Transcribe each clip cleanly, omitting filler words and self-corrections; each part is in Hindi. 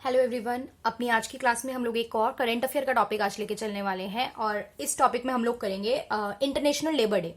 Hello everyone. अपनी आज की क्लास में हम लोग एक और करंट अफेयर का टॉपिक आज लेके चलने वाले हैं और इस टॉपिक में हम लोग करेंगे international labour day.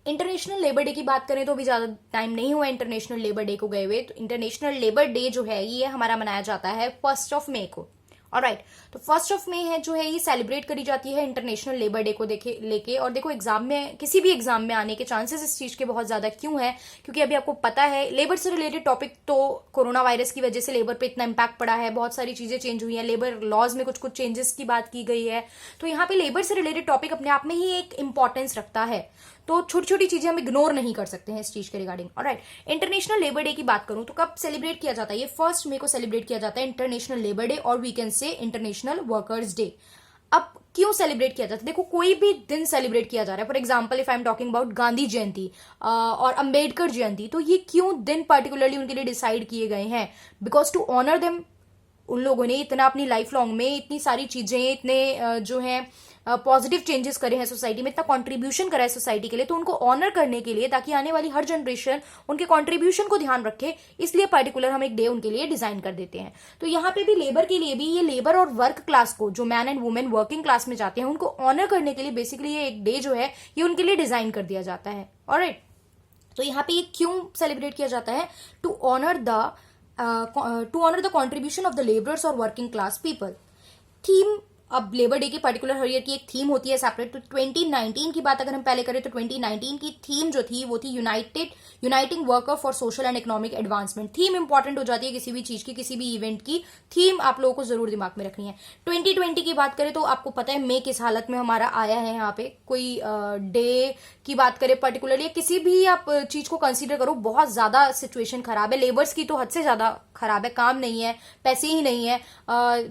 International labour day की बात करें तो अभी ज्यादा टाइम नहीं हुआ इंटरनेशनल लेबर डे को गए हुए। तो इंटरनेशनल लेबर डे जो है ये हमारा मनाया जाता है 1 मई को। ऑलराइट, तो 1 मई है जो है ये सेलिब्रेट करी जाती है इंटरनेशनल लेबर डे को लेके। और देखो एग्जाम में, किसी भी एग्जाम में आने के चांसेस इस चीज के बहुत ज्यादा क्यों है, क्योंकि अभी आपको पता है लेबर से रिलेटेड टॉपिक तो कोरोना वायरस की वजह से लेबर पे इतना इम्पैक्ट पड़ा है, बहुत सारी चीजें चेंज हुई है, लेबर लॉज में कुछ कुछ चेंजेस की बात की गई है। तो यहाँ पे लेबर से रिलेटेड टॉपिक अपने आप में ही एक इंपॉर्टेंस रखता है, तो छोटी छोटी चीजें हम इग्नोर नहीं कर सकते हैं इस चीज के regarding. Alright, international labour day की बात करूं तो कब सेलिब्रेट किया जाता है? ये 1 मई को सेलिब्रेट किया जाता है इंटरनेशनल लेबर डे, और we can say international workers day. अब क्यों सेलिब्रेट किया जाता है? देखो कोई भी दिन सेलिब्रेट किया जा रहा है, for example if I am talking about Gandhi Jayanti और अंबेडकर जयंती, तो ये क्यों दिन पर्टिकुलरली उनके लिए डिसाइड किए गए हैं? बिकॉज टू ऑनर देम, उन लोगों ने इतना अपनी लाइफ लॉन्ग में इतनी सारी चीजें, इतने जो है पॉजिटिव चेंजेस करे हैं सोसाइटी में, इतना कंट्रीब्यूशन करा है सोसाइटी के लिए, तो उनको ऑनर करने के लिए, ताकि आने वाली हर जनरेशन उनके कंट्रीब्यूशन को ध्यान रखे, इसलिए पर्टिकुलर हम एक डे उनके लिए डिजाइन कर देते हैं। तो यहाँ पे भी लेबर के लिए भी, ये लेबर और वर्क क्लास को, जो man and women working class में जाते हैं, उनको ऑनर करने के लिए बेसिकली ये एक डे जो है ये उनके लिए डिजाइन कर दिया जाता है। ऑलराइट, तो यहाँ पे ये क्यों सेलिब्रेट किया जाता है? To honour the contribution of the labourers और वर्किंग क्लास पीपल। थीम, अब लेबर डे की पर्टिकुलर हर ईयर की एक थीम होती है सेपरेट। तो 2019 की बात अगर हम पहले करें तो 2019 की थीम जो थी वो थी uniting worker for social and economic advancement. Theme important हो जाती है किसी भी चीज की, किसी भी इवेंट की थीम आप लोगों को जरूर दिमाग में रखनी है। 2020 की बात करें तो आपको पता है मई किस हालत में हमारा आया है। यहाँ पे कोई डे की बात करें पर्टिकुलरली, किसी भी आप चीज को कंसीडर करो, बहुत ज्यादा सिचुएशन खराब है। लेबर्स की तो हद से ज्यादा खराब है, काम नहीं है, पैसे ही नहीं है,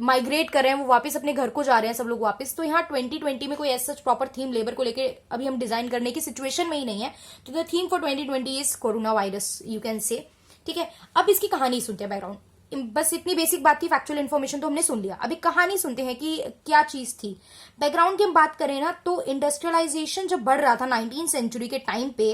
माइग्रेट कर रहे हैं वो वापस अपने घर को जा रहे हैं सब लोग वापस। तो यहाँ 2020 में कोई ऐसा प्रॉपर थीम लेबर को लेके अभी हम डिजाइन करने की सिचुएशन में ही नहीं है। तो the theme for 2020 is corona virus, you can say. ठीक है, अब इसकी कहानी सुनते हैं। बैकग्राउंड, बस इतनी बेसिक बात थी, फैक्चुअल इन्फॉर्मेशन तो हमने सुन लिया, अभी कहानी सुनते हैं कि क्या चीज थी। बैकग्राउंड की हम बात करें ना, तो इंडस्ट्रियलाइजेशन जब बढ़ रहा था 19th सेंचुरी के टाइम पे,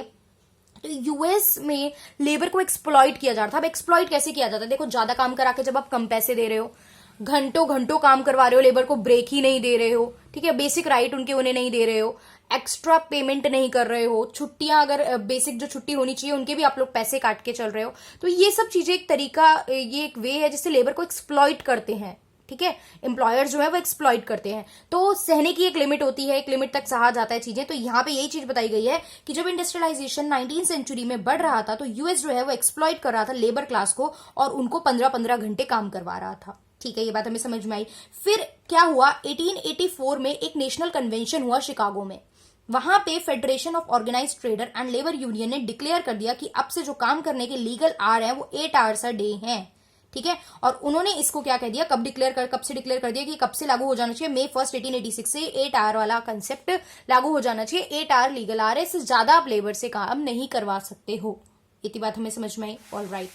तो यूएस में लेबर को एक्सप्लॉइट किया जा रहा था। अब एक्सप्लॉइट कैसे किया जाता है? देखो ज्यादा काम करा के जब आप कम पैसे दे रहे हो, घंटों घंटों काम करवा रहे हो, लेबर को ब्रेक ही नहीं दे रहे हो, ठीक है, बेसिक राइट उनके उन्हें नहीं दे रहे हो, एक्स्ट्रा पेमेंट नहीं कर रहे हो, छुट्टियां अगर बेसिक जो छुट्टी होनी चाहिए उनके भी आप लोग पैसे काट के चल रहे हो, तो ये सब चीजें एक तरीका, ये एक वे है जिससे लेबर को एक्सप्लॉइट करते हैं। ठीक है, एम्प्लॉयर जो है वो एक्सप्लॉइट करते हैं, तो सहने की एक लिमिट होती है, एक लिमिट तक सहा जाता है चीजें। तो यहाँ पे यही चीज बताई गई है कि जब इंडस्ट्रियलाइजेशन 19th सेंचुरी में बढ़ रहा था तो यूएस जो है वो एक्सप्लॉइट कर रहा था लेबर क्लास को और उनको 15-15 घंटे काम करवा रहा था। ठीक है, ये बात हमें समझ में आई। फिर क्या हुआ, 1884 में एक नेशनल कन्वेंशन हुआ शिकागो में। वहां पे federation of organised trader and labour union ने डिक्लेयर कर दिया कि अब से जो काम करने के लीगल आवर है वो 8 आवर्स अ डे हैं। ठीक है, और उन्होंने इसको क्या कह दिया, कब से डिक्लेयर कर दिया कि कब से लागू हो जाना चाहिए, May 1, 1886 से 8 आवर वाला कंसेप्ट लागू हो जाना चाहिए। 8 आवर लीगल आवर है, इससे ज्यादा आप लेबर से काम नहीं करवा सकते हो। इतनी बात हमें समझ में आई। ऑल राइट,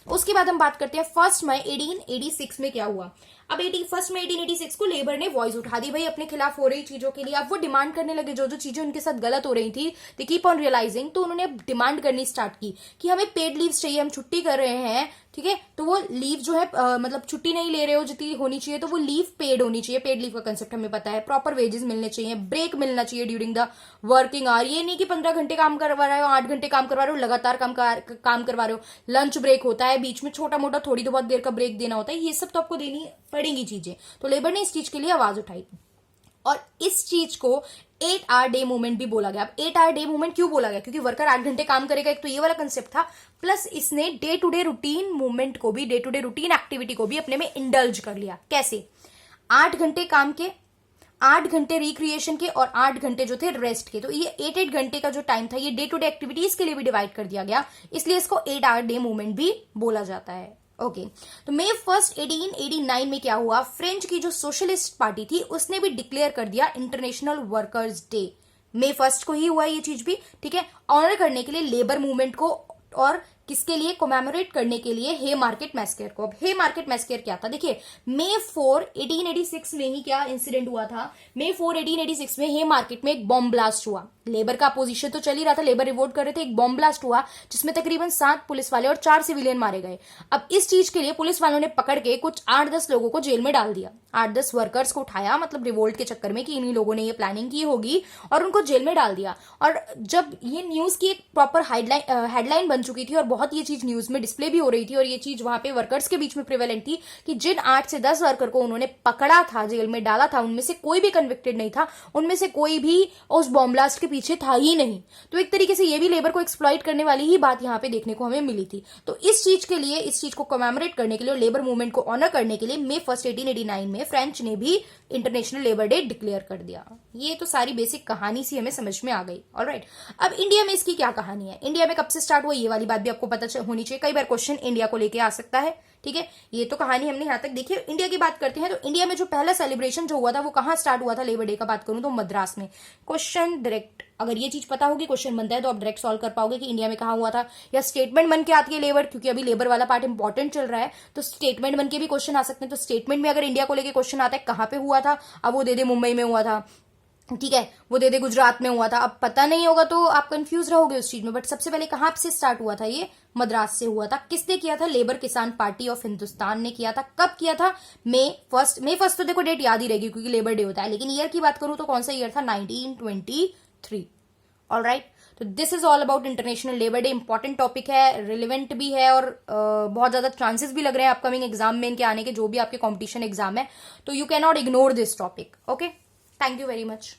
उसके बाद हम बात करते हैं 1 मई 1886 में क्या हुआ। अब 1 मई 1886 को लेबर ने वॉइस उठा दी भाई अपने खिलाफ हो रही चीजों के लिए। अब वो डिमांड करने लगे, जो जो चीजें उनके साथ गलत हो रही थी, दे कीप ऑन रियलाइजिंग, तो उन्होंने डिमांड करनी स्टार्ट की कि हमें पेड लीव चाहिए, हम छुट्टी कर रहे हैं, ठीक है, तो वो लीव जो है मतलब छुट्टी नहीं ले रहे हो जितनी होनी चाहिए, तो वो लीव पेड होनी चाहिए। पेड लीव का कंसेप्ट हमें पता है, प्रॉपर वेजेस मिलने चाहिए, ब्रेक मिलना चाहिए ड्यूरिंग द वर्किंग आवर। ये नहीं कि 15 घंटे काम करवा रहे हो, 8 घंटे काम करवा रहे हो, लगातार काम करवा रहे हो, लंच ब्रेक होता है, बीच में छोटा मोटा थोड़ी बहुत देर का ब्रेक देना होता है, ये सब तो आपको देनी पड़ेंगी चीजें। तो लेबर ने इस चीज के लिए आवाज उठाई और इस चीज को 8 आवर डे मूवमेंट भी बोला गया। अब 8 आवर डे मूवमेंट क्यों बोला गया? क्योंकि वर्कर 8 घंटे काम करेगा, एक तो ये वाला कंसेप्ट था, प्लस इसने day to day routine movement को भी, day to day routine activity को भी अपने में इंडल्ज कर लिया। कैसे? 8 घंटे काम के, 8 घंटे रिक्रिएशन के और 8 घंटे जो थे रेस्ट के, तो ये 8 घंटे का जो टाइम था ये डे टू डे एक्टिविटीज के लिए भी डिवाइड कर दिया गया, इसलिए इसको 8 आवर डे मूवमेंट भी बोला जाता है। ओके, तो May 1, 1889 में क्या हुआ, फ्रेंच की जो सोशलिस्ट पार्टी थी उसने भी डिक्लेयर कर दिया इंटरनेशनल वर्कर्स डे। May 1 को ही हुआ ये चीज भी, ठीक है, ऑनर करने के लिए लेबर मूवमेंट को और किसके लिए? कोमेमोरेट करने के लिए हे मार्केट मैस्केयर को। अब हे मार्केट मैस्केयर क्या था? देखिए, May 4, 1886 में ही क्या इंसिडेंट हुआ था? May 4, 1886 में हे मार्केट में एक बॉम्ब ब्लास्ट हुआ। लेबर का अपोजिशन तो चल ही रहा था, लेबर रिवोल्ट कर रहे थे, एक बॉम्ब ब्लास्ट हुआ जिसमें तकरीबन 7 पुलिस वाले और 4 सिविलियन मारे गए। अब इस चीज के लिए पुलिस वालों ने पकड़ के कुछ 8-10 लोगों को जेल में डाल दिया, 8-10 वर्कर्स को उठाया, मतलब रिवोल्ट के चक्कर में कि इन्हीं लोगों ने ये प्लानिंग की होगी, और उनको जेल में डाल दिया। और जब ये न्यूज की एक प्रॉपर हेडलाइन बन चुकी थी और बहुत ये चीज न्यूज में डिस्प्ले भी हो रही थी, और ये चीज वहां पे वर्कर्स के बीच में प्रिवेलेंट थी कि जिन 8 से 10 वर्कर को उन्होंने पकड़ा था, जेल में डाला था, उनमें से कोई भी कन्विक्टेड नहीं था, उनमें से कोई भी उस बॉम्ब ब्लास्ट के पीछे था ही नहीं। तो एक तरीके से ये भी लेबर को एक्सप्लॉइट करने वाली ही बात यहां पे देखने को हमें मिली थी। तो इस चीज के लिए, इस चीज को कमेमोरेट करने के लिए और लेबर मूवमेंट को ऑनर करने के लिए May 1, 1889 में फ्रेंच ने भी इंटरनेशनल लेबर डे डिक्लेयर कर दिया। ये तो सारी बेसिक कहानी सी हमें समझ में आ गई। ऑलराइट, अब इंडिया में इसकी क्या कहानी है, इंडिया में कब से स्टार्ट हुआ, ये वाली बात भी आपको पता होनी चाहिए। कई बार क्वेश्चन इंडिया को लेके आ सकता है, ठीक है। ये तो कहानी हमने यहां तक देखी। इंडिया की बात करते हैं तो इंडिया में जो पहला सेलिब्रेशन जो हुआ था वो कहां स्टार्ट हुआ था लेबर डे का बात करूं तो मद्रास में। क्वेश्चन डायरेक्ट, अगर ये चीज पता होगी, क्वेश्चन बनता है तो आप डायरेक्ट सॉल्व कर पाओगे कि इंडिया में कहां हुआ था, या स्टेटमेंट बन के आती है लेबर, क्योंकि अभी लेबर वाला पार्ट इंपॉर्टेंट चल रहा है, तो स्टेटमेंट बन के भी क्वेश्चन आ सकते हैं। तो स्टेटमेंट में अगर इंडिया को लेकर क्वेश्चन आता है कहां पे हुआ था, अब वो दे दे मुंबई में हुआ था, ठीक है, वो दे दे गुजरात में हुआ था, अब पता नहीं होगा तो आप कंफ्यूज रहोगे उस चीज में। बट सबसे पहले कहां से स्टार्ट हुआ था, ये मद्रास से हुआ था। किसने किया था? लेबर किसान पार्टी ऑफ हिंदुस्तान ने किया था। कब किया था? May 1 तो देखो डेट याद ही रहेगी क्योंकि लेबर डे होता है, लेकिन ईयर की बात करूं तो कौन सा ईयर था? 1923। ऑलराइट, तो this is all about international labour day. Important topic है, रिलेवेंट भी है, और बहुत ज्यादा चांसेस भी लग रहे हैं अपकमिंग एग्जाम में इनके आने के, जो भी आपके कॉम्पिटिशन एग्जाम है। तो you can not ignore this topic. Okay, thank you very much.